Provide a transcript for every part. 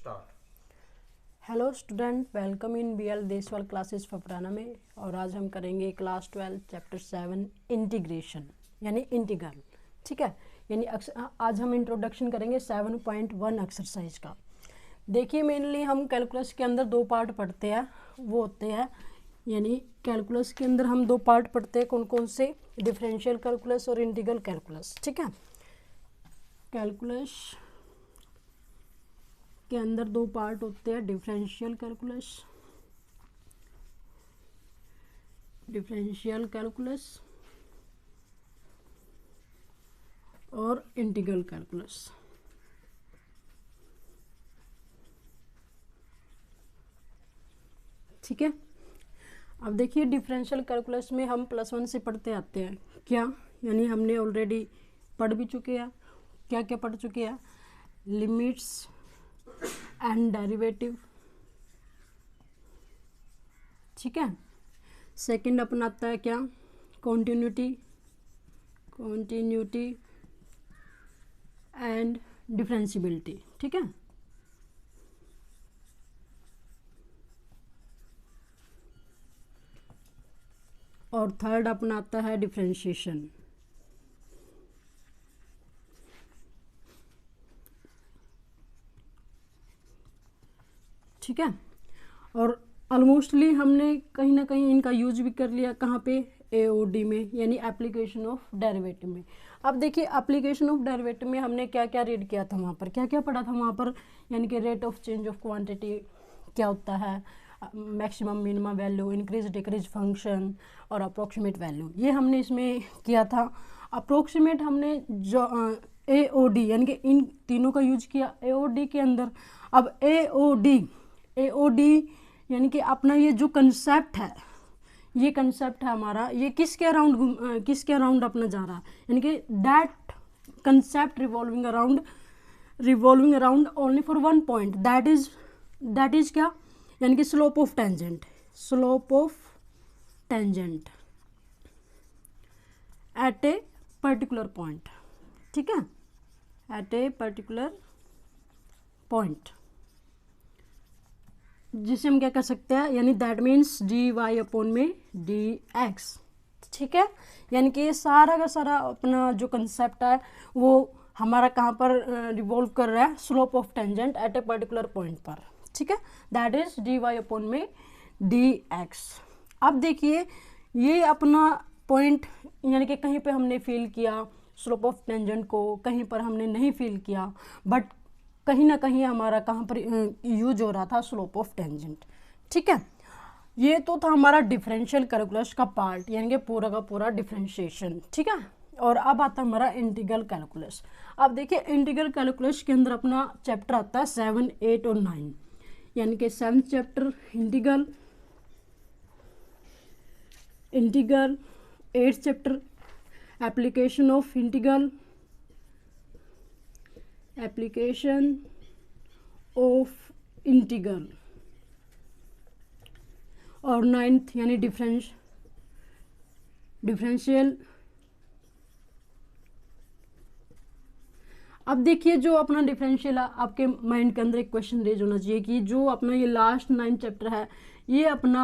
Start. Hello student, welcome in BL Deswal classes Fafrana में। और आज हम करेंगे क्लास 12 चैप्टर 7 इंटीग्रेशन यानी इंटीग्रल। ठीक है, यानी आज हम इंट्रोडक्शन करेंगे 7.1 एक्सरसाइज का। देखिए, मेनली हम कैलकुलस के अंदर दो पार्ट पढ़ते हैं, वो होते हैं यानी कैलकुलस के अंदर हम दो पार्ट पढ़ते हैं। कौन कौन से? डिफरेंशियल कैलकुलस और इंटीग्रल कैलकुलस। ठीक है, कैलकुलस के अंदर दो पार्ट होते हैं, डिफरेंशियल कैलकुलस और इंटीग्रल कैलकुलस। ठीक है, अब देखिए डिफरेंशियल कैलकुलस में हम +1 से पढ़ते आते हैं। क्या? यानी हमने ऑलरेडी पढ़ भी चुके हैं। क्या क्या पढ़ चुके हैं? Limits and derivative. ठीक है, सेकंड अपन आता है क्या? Continuity and differentiability. ठीक है, और थर्ड अपना आता है डिफरेंशिएशन। ठीक है, और ऑलमोस्टली हमने कहीं ना कहीं इनका यूज भी कर लिया। कहाँ पे? एओडी में, यानी एप्लीकेशन ऑफ डेरिवेटिव में। अब देखिए, एप्लीकेशन ऑफ डेरिवेटिव में हमने क्या क्या रीड किया था, वहाँ पर क्या क्या पढ़ा था वहाँ पर। यानी कि rate of change of quantity क्या होता है, maximum minimum value, increase decrease function और अप्रोक्सीमेट वैल्यू, ये हमने इसमें किया था। अप्रोक्सीमेट हमने जो एओडी यानी कि इन तीनों का यूज किया एओडी के अंदर। अब एओडी यानी कि अपना ये जो कंसेप्ट है, ये कंसेप्ट है हमारा, ये किसके अराउंड अपना जा रहा है, यानी कि that concept revolving around only for one point, that is क्या? यानी कि slope of tangent at a particular point. ठीक है, एट ए पर्टिकुलर पॉइंट, जिसे हम क्या कर सकते हैं, यानी दैट मीन्स dy अपॉन में dx। ठीक है, यानी कि ये सारा का सारा अपना जो कंसेप्ट है वो हमारा कहाँ पर रिवॉल्व कर रहा है? Slope of tangent at a particular point पर। ठीक है, दैट इज dy अपॉन में dx। अब देखिए, ये अपना पॉइंट यानी कि कहीं पे हमने फील किया स्लोप ऑफ टेंजेंट को, कहीं पर हमने नहीं फील किया, बट कहीं ना कहीं हमारा कहाँ पर यूज हो रहा था? Slope of tangent. ठीक है, ये तो था हमारा डिफरेंशियल कैलकुलस का पार्ट, यानी कि पूरा का पूरा डिफरेंशिएशन। ठीक है, और अब आता है हमारा इंटीग्रल कैलकुलस। अब देखिए, इंटीग्रल कैलकुलस के अंदर अपना चैप्टर आता है 7, 8 और 9, यानी कि 7th chapter integral, 8th chapter application of integral, और 9th यानी डिफरेंशियल। अब देखिए, जो अपना डिफरेंशियल है, आपके माइंड के अंदर एक क्वेश्चन रेज होना चाहिए कि जो अपना ये लास्ट 9 चैप्टर है, ये अपना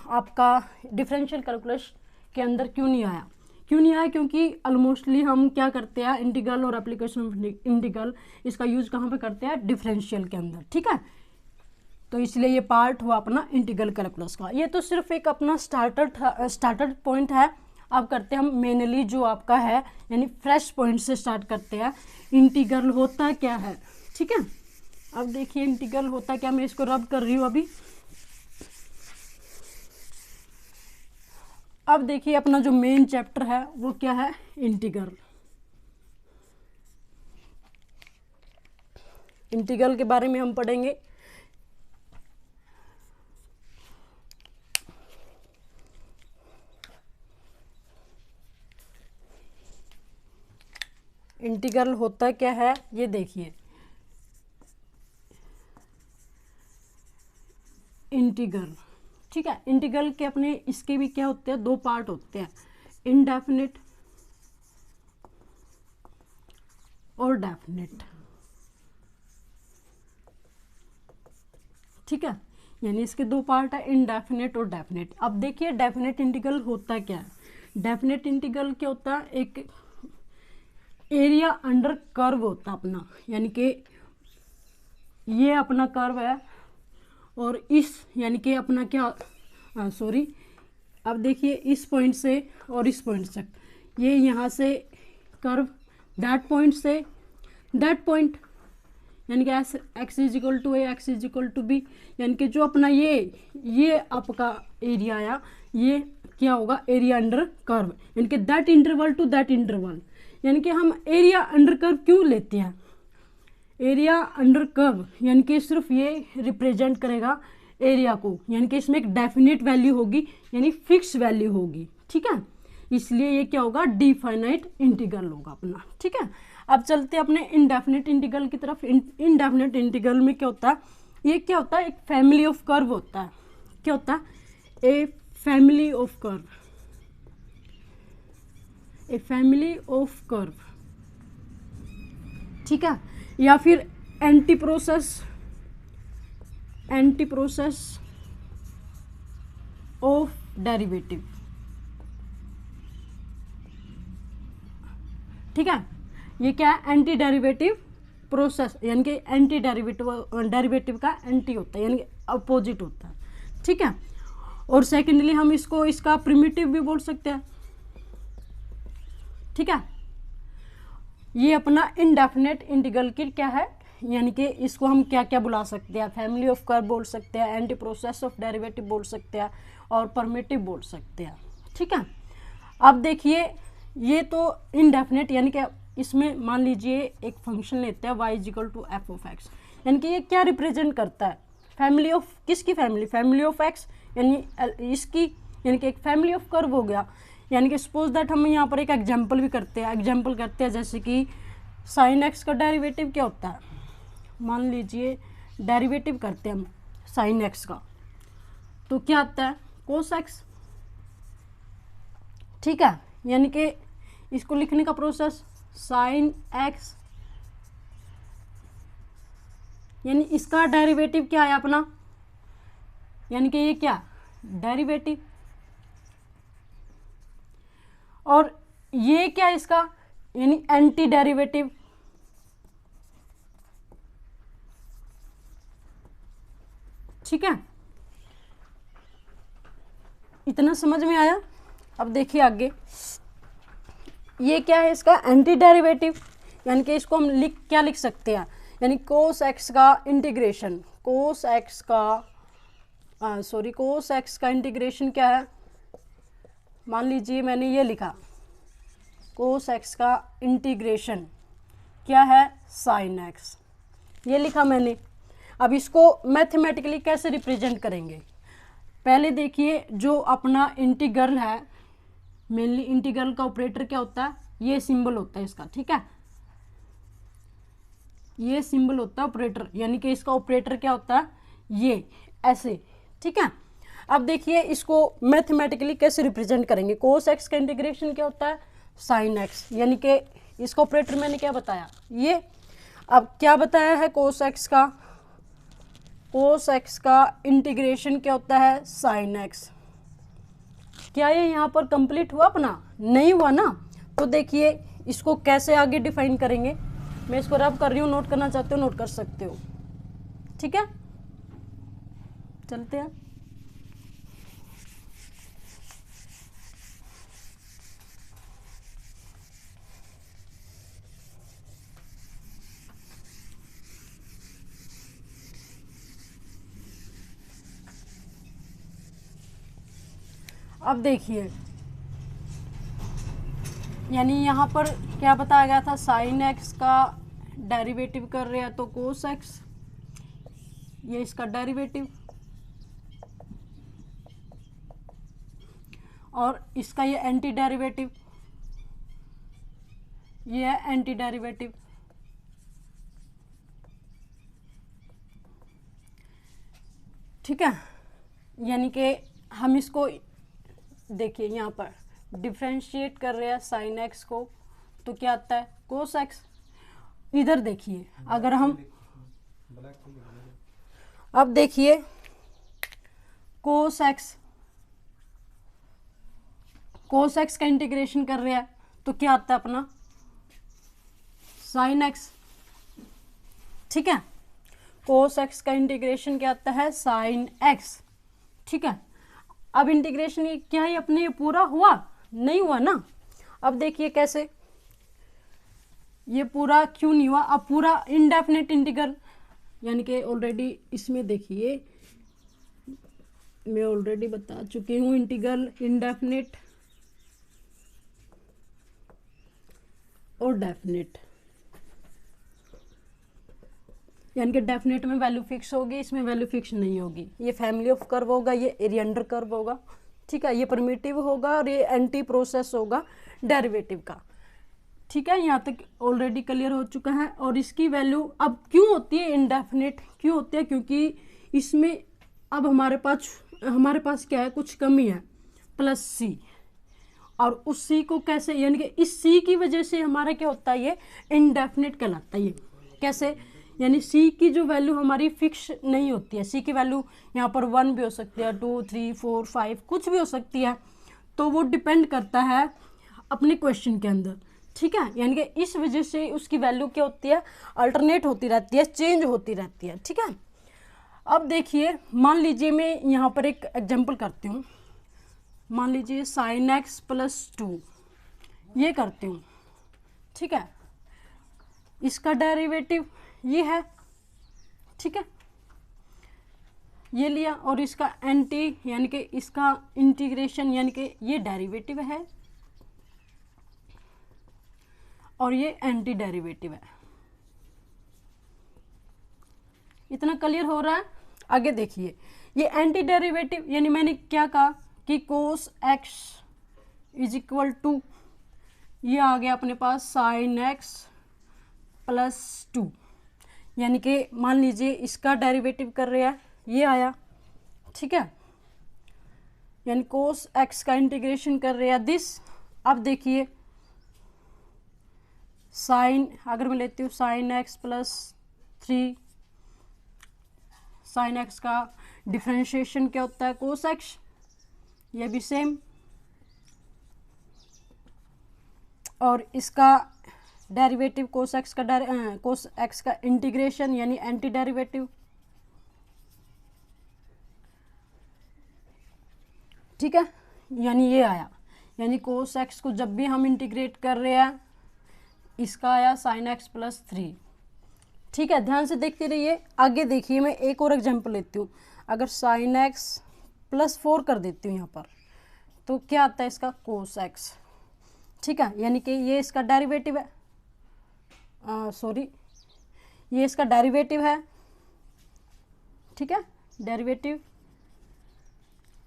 आपका डिफरेंशियल कैलकुलस के अंदर क्यों नहीं आया? क्योंकि ऑलमोस्टली हम क्या करते हैं, इंटीग्रल और एप्लीकेशन ऑफ इंटीग्रल, इसका यूज कहाँ पे करते हैं? डिफरेंशियल के अंदर। ठीक है, तो इसलिए ये पार्ट हुआ अपना इंटीग्रल कैलकुलस का। ये तो सिर्फ एक अपना स्टार्टर पॉइंट है। अब करते हैं हम मेनली जो आपका है, यानी फ्रेश पॉइंट से स्टार्ट करते हैं। इंटीग्रल होता क्या है? ठीक है, अब देखिए इंटीग्रल होता क्या, मैं इसको रब कर रही हूँ अभी। अब देखिए, अपना जो मेन चैप्टर है वो क्या है? इंटीग्रल। इंटीग्रल के बारे में हम पढ़ेंगे। इंटीग्रल होता क्या है ये देखिए। इंटीग्रल, ठीक है, इंटीग्रल के अपने इसके भी क्या होते हैं? दो पार्ट होते हैं, इनडेफिनिट और डेफिनिट। ठीक है, यानी इसके दो पार्ट है, इनडेफिनेट और डेफिनेट। अब देखिए डेफिनेट इंटीग्रल होता क्या है। डेफिनेट इंटीग्रल क्या होता है, एक एरिया अंडर कर्व होता है अपना, यानी कि ये अपना कर्व है और इस यानी कि अपना क्या सॉरी, अब देखिए इस पॉइंट से और इस पॉइंट तक, ये यहाँ से कर्व दैट पॉइंट से दैट पॉइंट, यानी कि x is equal to a, x is equal to b, यानी कि जो अपना ये आपका एरिया आया, ये क्या होगा, एरिया अंडर कर्व, यानी कि that interval to that interval. यानी कि हम एरिया अंडर कर्व क्यों लेते हैं, एरिया अंडर कर्व यानी कि सिर्फ ये रिप्रेजेंट करेगा एरिया को, यानी कि इसमें एक डेफिनेट वैल्यू होगी, यानी फिक्स वैल्यू होगी, ठीक है, इसलिए ये क्या होगा, डिफाइनाइट इंटीग्रल होगा अपना, ठीक है। अब चलते हैं अपने इनडेफिनेट इंटीग्रल की तरफ। इनडेफिनेट इंटीग्रल में क्या होता है, ये क्या होता है, एक फैमिली ऑफ कर्व होता है। क्या होता है, a family of curve, a family of curve, ठीक है, या फिर एंटी प्रोसेस ऑफ डेरिवेटिव, ठीक है, ये क्या है, एंटी डेरिवेटिव प्रोसेस, यानी कि एंटी डेरिवेटिव का एंटी होता है, यानी कि अपोजिट होता है, ठीक है। और सेकेंडली हम इसको इसका प्रिमिटिव भी बोल सकते हैं, ठीक है। ये अपना इनडेफिनेट इंटीग्रल की क्या है, यानी कि इसको हम क्या क्या बुला सकते हैं, फैमिली ऑफ कर्व बोल सकते हैं, एंटी प्रोसेस ऑफ डेरिवेटिव बोल सकते हैं और परमिटिव बोल सकते हैं, ठीक है। अब देखिए ये तो इनडेफिनेट, यानी कि इसमें मान लीजिए एक फंक्शन लेते हैं y is equal to f of x, यानी कि ये क्या रिप्रेजेंट करता है, फैमिली ऑफ किसकी फैमिली ऑफ एक्स, यानी इसकी, यानी कि एक फैमिली ऑफ कर्व हो गया। यानी कि सपोज दैट हम यहाँ पर एक एग्जांपल भी करते हैं, जैसे कि साइन एक्स का डेरिवेटिव क्या होता है, मान लीजिए डेरिवेटिव करते हैं हम साइन एक्स का, तो क्या आता है, कोस एक्स, ठीक है। यानी कि इसको लिखने का प्रोसेस, साइन एक्स, यानी इसका डेरिवेटिव क्या है अपना, यानी कि ये क्या डेरिवेटिव, और ये क्या है इसका, यानी एंटी डेरिवेटिव, ठीक है। इतना समझ में आया। अब देखिए आगे, ये क्या है इसका एंटी डेरिवेटिव, यानी कि इसको हम क्या लिख सकते हैं, यानी कोस एक्स का इंटीग्रेशन, कोस एक्स का इंटीग्रेशन क्या है, मान लीजिए मैंने ये लिखा, कोस एक्स का इंटीग्रेशन क्या है, साइन एक्स, ये लिखा मैंने। अब इसको मैथमेटिकली कैसे रिप्रेजेंट करेंगे, पहले देखिए जो अपना इंटीग्रल है, मेनली इंटीग्रल का ऑपरेटर क्या होता है, ये सिंबल होता है इसका, ठीक है, ये सिंबल होता है ऑपरेटर, यानी कि इसका ऑपरेटर क्या होता है, ये ऐसे, ठीक है। अब देखिए इसको मैथमेटिकली कैसे रिप्रेजेंट करेंगे, कोस एक्स का इंटीग्रेशन क्या होता है, साइन एक्स, यानी कि इसका ऑपरेटर मैंने क्या बताया, ये। अब क्या बताया है, कोस एक्स का इंटीग्रेशन क्या होता है, साइन एक्स। क्या ये यहाँ पर कंप्लीट हुआ अपना, नहीं हुआ ना, तो देखिए इसको कैसे आगे डिफाइन करेंगे, मैं इसको रब कर रही हूँ, नोट करना चाहते हो नोट कर सकते हो, ठीक है। चलते हैं, अब देखिए यानी यहाँ पर क्या बताया गया था, साइन एक्स का डेरिवेटिव कर रहे हैं तो कोस एक्स, ये इसका डेरिवेटिव, और इसका ये एंटी डेरिवेटिव, ये है एंटी डेरिवेटिव, ठीक है। यानी कि हम इसको देखिए यहाँ पर डिफ्रेंशिएट कर रहे हैं साइन एक्स को, तो क्या आता है, कोस एक्स। इधर देखिए अब देखिए कोस एक्स का इंटीग्रेशन कर रहे हैं तो क्या आता है अपना साइन एक्स। ठीक है, कोस एक्स का इंटीग्रेशन क्या आता है साइन एक्स। ठीक है, अब इंटीग्रेशन ये क्या है अपने पूरा हुआ नहीं हुआ ना। अब देखिए कैसे, ये पूरा क्यों नहीं हुआ, अब पूरा इनडेफिनेट इंटीग्रल यानी कि ऑलरेडी इसमें देखिए मैं ऑलरेडी बता चुकी हूँ इंटीग्रल इनडेफिनेट और डेफिनेट, यानी कि डेफिनेट में वैल्यू फिक्स होगी, इसमें वैल्यू फिक्स नहीं होगी। ये फैमिली ऑफ कर्व होगा, ये एरियंडर कर्व होगा। ठीक है, ये परमिटिव होगा और ये एंटी प्रोसेस होगा डेरिवेटिव का। ठीक है, यहाँ तक ऑलरेडी क्लियर हो चुका है। और इसकी वैल्यू अब क्यों होती है इनडेफिनेट, क्यों होती है, क्योंकि इसमें अब हमारे पास क्या है, कुछ कमी है प्लस सी, और उस सी को कैसे, यानी कि इस सी की वजह से हमारा क्या होता है ये इनडेफिनेट कहलाता है। ये कैसे, यानी सी की जो वैल्यू हमारी फिक्स नहीं होती है। सी की वैल्यू यहाँ पर 1 भी हो सकती है, 2, 3, 4, 5 कुछ भी हो सकती है, तो वो डिपेंड करता है अपने क्वेश्चन के अंदर। ठीक है, यानी कि इस वजह से उसकी वैल्यू क्या होती है अल्टरनेट होती रहती है, चेंज होती रहती है। ठीक है, अब देखिए मान लीजिए मैं यहाँ पर एक एग्जांपल करती हूँ। मान लीजिए साइन एक्स प्लस 2 ये करती हूँ। ठीक है, इसका डेरिवेटिव ये है। ठीक है, ये लिया और इसका एंटी यानी कि इसका इंटीग्रेशन यानी कि ये डेरिवेटिव है और ये एंटी डेरिवेटिव है। इतना क्लियर हो रहा है। आगे देखिए ये एंटी डेरिवेटिव यानी मैंने क्या कहा कि cos x is equal to ये आ गया अपने पास साइन एक्स प्लस 2, यानी कि मान लीजिए इसका डेरिवेटिव कर रहे हैं ये आया। ठीक है, यानी कोस एक्स का इंटीग्रेशन कर रहे हैं दिस। अब देखिए साइन, अगर मैं लेती हूँ sine x plus 3, sine x का डिफरेंशिएशन क्या होता है कोस एक्स, ये भी सेम, और इसका डेरिवेटिव कोस एक्स का इंटीग्रेशन यानी एंटी डेरिवेटिव। ठीक है, यानी ये आया, यानी कोस एक्स को जब भी हम इंटीग्रेट कर रहे हैं इसका आया साइन एक्स प्लस 3। ठीक है, ध्यान से देखते रहिए। आगे देखिए मैं एक और एग्जांपल लेती हूँ। अगर साइन एक्स प्लस 4 कर देती हूँ यहाँ पर तो क्या आता है इसका कोस एक्स। ठीक है, यानी कि ये इसका डेरिवेटिव है, ये इसका डेरिवेटिव है। ठीक है, डेरिवेटिव,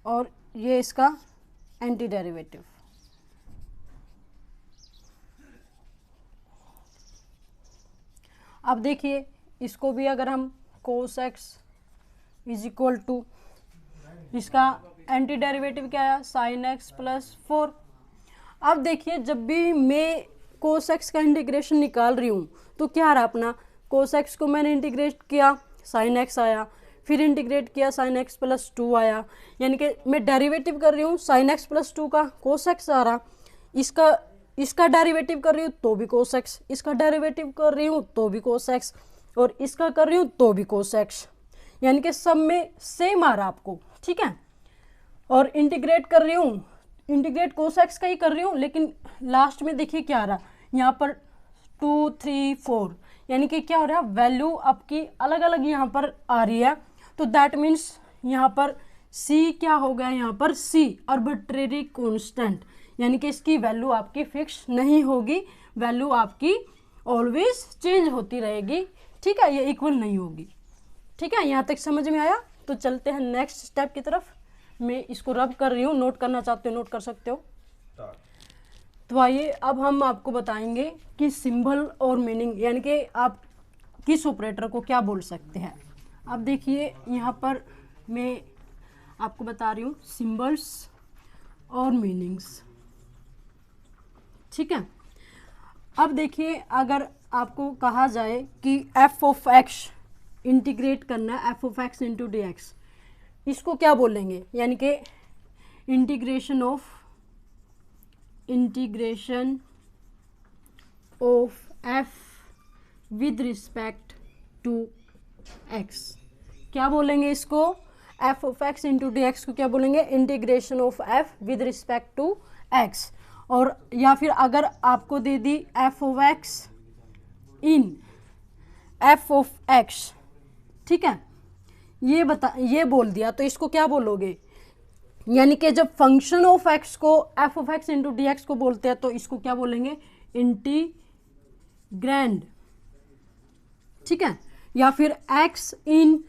और ये इसका एंटी डेरिवेटिव। अब देखिए इसको भी अगर हम cos x is equal to इसका एंटी डेरिवेटिव क्या आया साइन एक्स प्लस 4। अब देखिए जब भी मैं कोस एक्स का इंटीग्रेशन निकाल रही हूँ तो क्या रहा अपना, कोस एक्स को मैंने इंटीग्रेट किया साइन एक्स आया, फिर इंटीग्रेट किया साइन एक्स प्लस 2 आया, यानी कि मैं डेरिवेटिव कर रही हूँ साइन एक्स प्लस 2 का कोस एक्स आ रहा, इसका डेरिवेटिव कर रही हूँ तो भी कोस एक्स, इसका डेरिवेटिव कर रही हूँ तो भी कोस एक्स, और इसका कर रही हूँ तो भी कोस एक्स, यानी कि सब में सेम आ रहा आपको। ठीक है, और इंटीग्रेट कर रही हूँ, इंटीग्रेट कोस एक्स का ही कर रही हूँ, लेकिन लास्ट में देखिए क्या आ रहा यहाँ पर 2, 3, 4, यानी कि क्या हो रहा है वैल्यू आपकी अलग अलग यहाँ पर आ रही है। तो दैट मीन्स यहाँ पर c क्या हो गया, यहाँ पर c आर्बिट्रेरी कांस्टेंट, यानी कि इसकी वैल्यू आपकी फिक्स नहीं होगी, वैल्यू आपकी ऑलवेज चेंज होती रहेगी। ठीक है, ये इक्वल नहीं होगी। ठीक है, यहाँ तक समझ में आया। तो चलते हैं नेक्स्ट स्टेप की तरफ। मैं इसको रब कर रही हूँ, नोट करना चाहते हो नोट कर सकते हो। तो आइए अब हम आपको बताएंगे कि सिंबल और मीनिंग, यानी कि आप किस ऑपरेटर को क्या बोल सकते हैं। अब देखिए यहाँ पर मैं आपको बता रही हूँ सिंबल्स और मीनिंग्स। ठीक है, अब देखिए अगर आपको कहा जाए कि f ऑफ x इंटीग्रेट करना है f of x into d x, इसको क्या बोलेंगे, यानी कि integration of f with respect to x, क्या बोलेंगे इसको, f of x into d x को क्या बोलेंगे, integration of f with respect to x. और या फिर अगर आपको दे दी f of x in f of x, ठीक है, ये बोल दिया तो इसको क्या बोलोगे, यानी कि जब फंक्शन ऑफ एक्स को F of x into d x को बोलते हैं तो इसको क्या बोलेंगे, इंटीग्रैंड, ठीक है। या फिर x in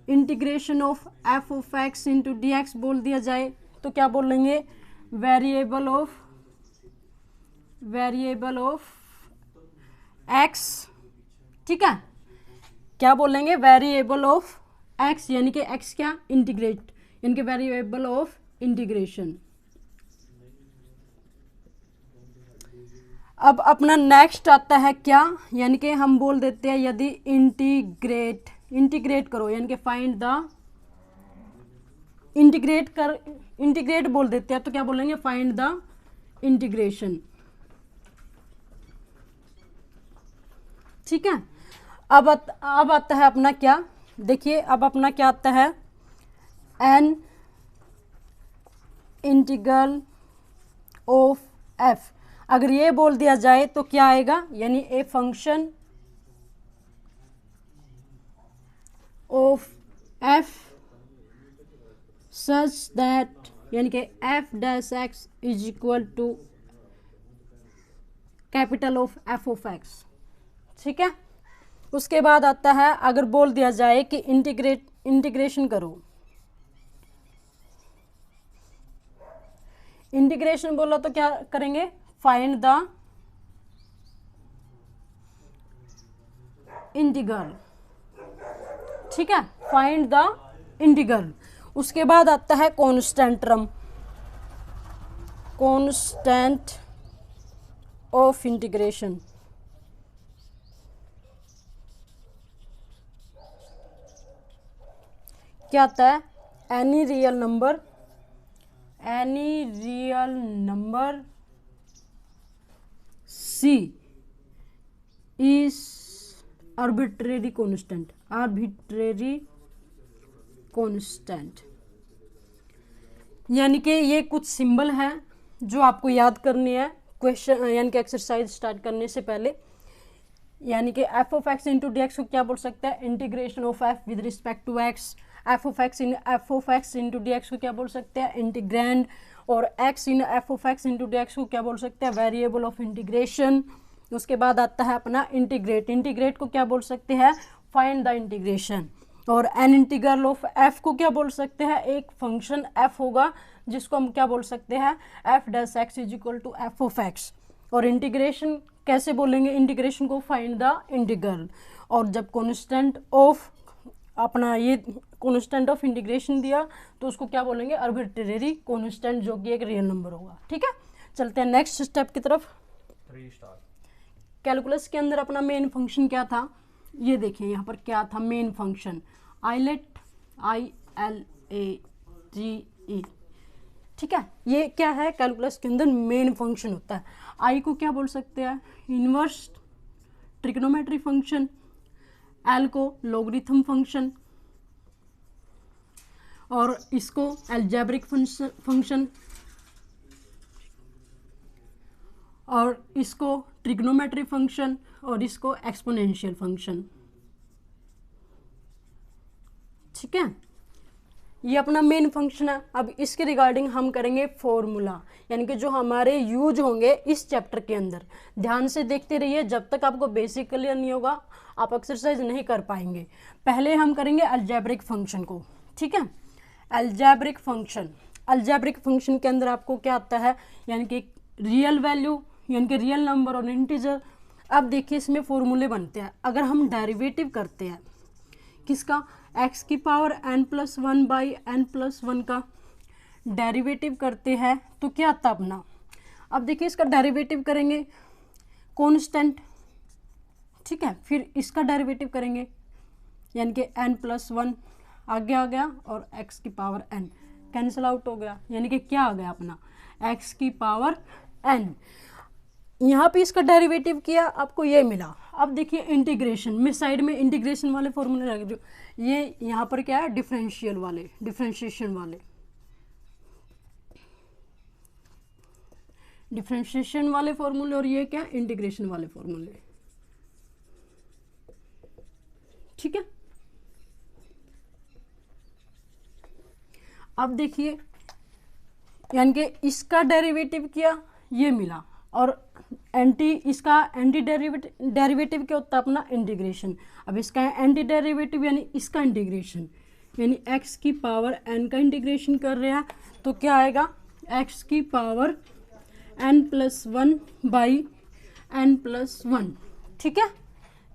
integration of f of x into d x बोल दिया जाए तो क्या बोलेंगे, वेरिएबल ऑफ एक्स, ठीक है, क्या बोलेंगे, वेरिएबल ऑफ एक्स, यानी कि एक्स क्या, इंटीग्रेट, यानी कि वेरिएबल ऑफ इंटीग्रेशन। अब अपना नेक्स्ट आता है क्या, यानी कि हम बोल देते हैं यदि इंटीग्रेट करो, यानी कि फाइंड द इंटीग्रेट बोल देते हैं तो क्या बोलेंगे, फाइंड द इंटीग्रेशन, ठीक है। अब आता है अपना क्या, देखिए अब अपना क्या आता है, एन इंटीग्रल ऑफ एफ, अगर ये बोल दिया जाए तो क्या आएगा, यानी a function of f such that, यानी कि f dash x is equal to capital of f of x, ठीक है। उसके बाद आता है अगर बोल दिया जाए कि इंटीग्रेशन करो, इंटीग्रेशन बोला तो क्या करेंगे, फाइंड द इंटीग्रल, ठीक है, फाइंड द इंटीग्रल। उसके बाद आता है constant term, constant of integration, क्या आता है, any real number c is arbitrary constant, यानी कि ये कुछ सिंबल है जो आपको याद करनी है क्वेश्चन, यानी कि एक्सरसाइज स्टार्ट करने से पहले, यानी कि f of x into d x को क्या बोल सकता है, integration of f with respect to x, f of x into d x को क्या बोल सकते हैं, इंटीग्रैंड, और x in f of x into d x को क्या बोल सकते हैं, वेरिएबल ऑफ इंटीग्रेशन। उसके बाद आता है अपना इंटीग्रेट को क्या बोल सकते हैं, फाइंड द इंटीग्रेशन। और एन इंटीग्रल ऑफ एफ को क्या बोल सकते हैं, एक फंक्शन एफ होगा जिसको हम क्या बोल सकते हैं, f dash x is equal to f of x. और इंटीग्रेशन कैसे बोलेंगे, इंटीग्रेशन को फाइंड द इंटीग्रल। और जब कांस्टेंट ऑफ अपना ये कांस्टेंट ऑफ इंटीग्रेशन दिया तो उसको क्या बोलेंगे, आर्बिट्रेरी कांस्टेंट, जो कि एक रियल नंबर होगा, ठीक है। चलते हैं नेक्स्ट स्टेप की तरफ। 3 स्टार कैलकुलस के अंदर अपना मेन फंक्शन क्या था, ये देखिए यहाँ पर क्या था, मेन फंक्शन आइलेट, ILATE, ठीक है। ये क्या है, कैलकुलस के अंदर मेन फंक्शन होता है। आई को क्या बोल सकते हैं, इनवर्स ट्रिग्नोमेट्री फंक्शन, एल को लॉगरिथम फंक्शन, और इसको अलजेब्रिक फंक्शन, और इसको ट्रिग्नोमेट्री फंक्शन, और इसको एक्सपोनेंशियल फंक्शन, ठीक है। ये अपना मेन फंक्शन है। अब इसके रिगार्डिंग हम करेंगे फॉर्मूला, यानी कि जो हमारे यूज होंगे इस चैप्टर के अंदर। ध्यान से देखते रहिए, जब तक आपको बेसिक क्लियर नहीं होगा आप एक्सरसाइज नहीं कर पाएंगे। पहले हम करेंगे अलजेब्रिक फंक्शन को, ठीक है। अलजेब्रिक फंक्शन के अंदर आपको क्या आता है, यानी कि रियल वैल्यू, यानी कि रियल नंबर और इंटीजर। अब देखिए इसमें फॉर्मूले बनते हैं। अगर हम डेरिवेटिव करते हैं किसका, x की पावर n+1 बाई n+1 का डेरिवेटिव करते हैं तो क्या आता अपना। अब देखिए इसका डेरिवेटिव करेंगे कांस्टेंट, ठीक है, फिर इसका डेरिवेटिव करेंगे यानी कि n+1 आगे आ गया और x की पावर n कैंसिल आउट हो गया, यानी कि क्या आ गया अपना x की पावर n। यहाँ पे इसका डेरिवेटिव किया, आपको ये मिला। अब देखिए इंटीग्रेशन में, साइड में इंटीग्रेशन वाले फॉर्मूले रख दो। ये यहाँ पर क्या है, डिफरेंशियल वाले, डिफरेंशिएशन वाले फॉर्मूले, और ये क्या, इंटीग्रेशन वाले फॉर्मूले। ठीक है, अब देखिए यानी कि इसका डेरिवेटिव किया, ये मिला, और इसका एंटी डेरिवेटिव क्या होता है अपना, इंटीग्रेशन। अब इसका एंटी डेरिवेटिव यानी इसका इंटीग्रेशन, यानी x की पावर n का इंटीग्रेशन कर रहे हैं, तो क्या आएगा, x की पावर n+1 बाई n+1। ठीक है,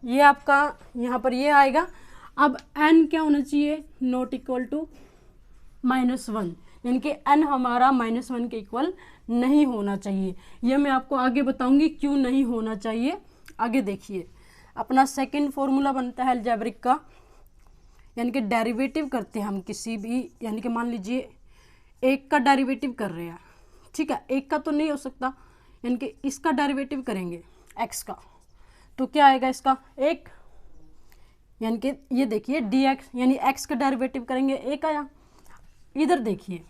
ये आपका यहाँ पर ये आएगा। अब n क्या होना चाहिए, नॉट इक्वल टू -1, यानी कि n हमारा -1 के इक्वल नहीं होना चाहिए। ये मैं आपको आगे बताऊंगी क्यों नहीं होना चाहिए। आगे देखिए, अपना सेकंड फॉर्मूला बनता है अलजेब्रिक का, यानी कि डेरिवेटिव करते हैं हम किसी भी, यानी कि मान लीजिए एक का डेरिवेटिव कर रहे हैं, ठीक है, एक का तो नहीं हो सकता, यानी कि इसका डेरिवेटिव करेंगे x का, तो क्या आएगा इसका एक, यानी कि ये देखिए dx, यानी x का डेरिवेटिव करेंगे एक आया। इधर देखिए,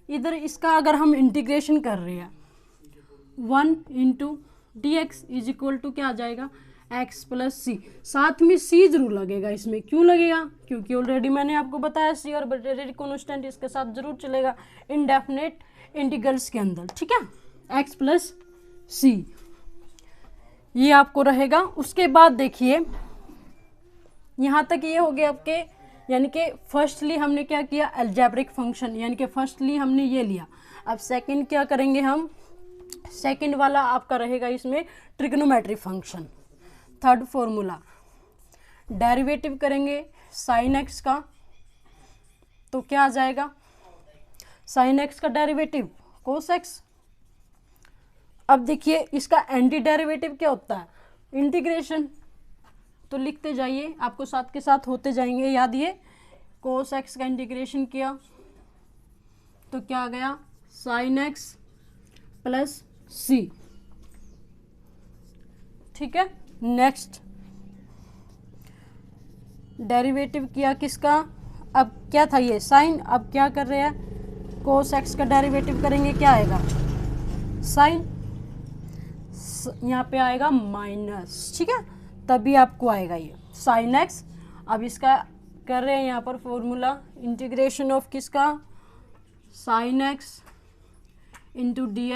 इधर इसका अगर हम इंटीग्रेशन कर रहे हैं 1 × dx इज इक्वल टू क्या आ जाएगा, x + c। साथ में c जरूर लगेगा इसमें, क्यों लगेगा, क्योंकि ऑलरेडी मैंने आपको बताया c और आर्बिट्रेरी कांस्टेंट इसके साथ जरूर चलेगा इनडेफिनेट इंटीग्रल्स के अंदर। ठीक है, x + c ये आपको रहेगा। उसके बाद देखिए यहाँ तक ये हो गया आपके, यानी कि फर्स्टली हमने क्या किया, अलजेब्रिक फंक्शन, यानी कि फर्स्टली हमने ये लिया। अब सेकंड क्या करेंगे हम, सेकंड वाला आपका रहेगा इसमें trigonometry function. Third formula derivative करेंगे साइन एक्स का, तो क्या आ जाएगा, साइन एक्स का डेरिवेटिव कोस एक्स। अब देखिए इसका एंटी डेरिवेटिव क्या होता है, इंटीग्रेशन, तो लिखते जाइए, आपको साथ के साथ होते जाएंगे याद। ये कोस एक्स का इंटीग्रेशन किया तो क्या आ गया, साइन एक्स + c। ठीक है, नेक्स्ट डेरिवेटिव किया किसका, अब क्या था ये साइन, अब क्या कर रहे हैं, कोस एक्स का डेरिवेटिव करेंगे, क्या आएगा साइन, यहाँ पे आएगा माइनस। ठीक है, तभी आपको आएगा ये साइन एक्स। अब इसका कर रहे हैं यहाँ पर फॉर्मूला, इंटीग्रेशन ऑफ किसका, साइन एक्स × dx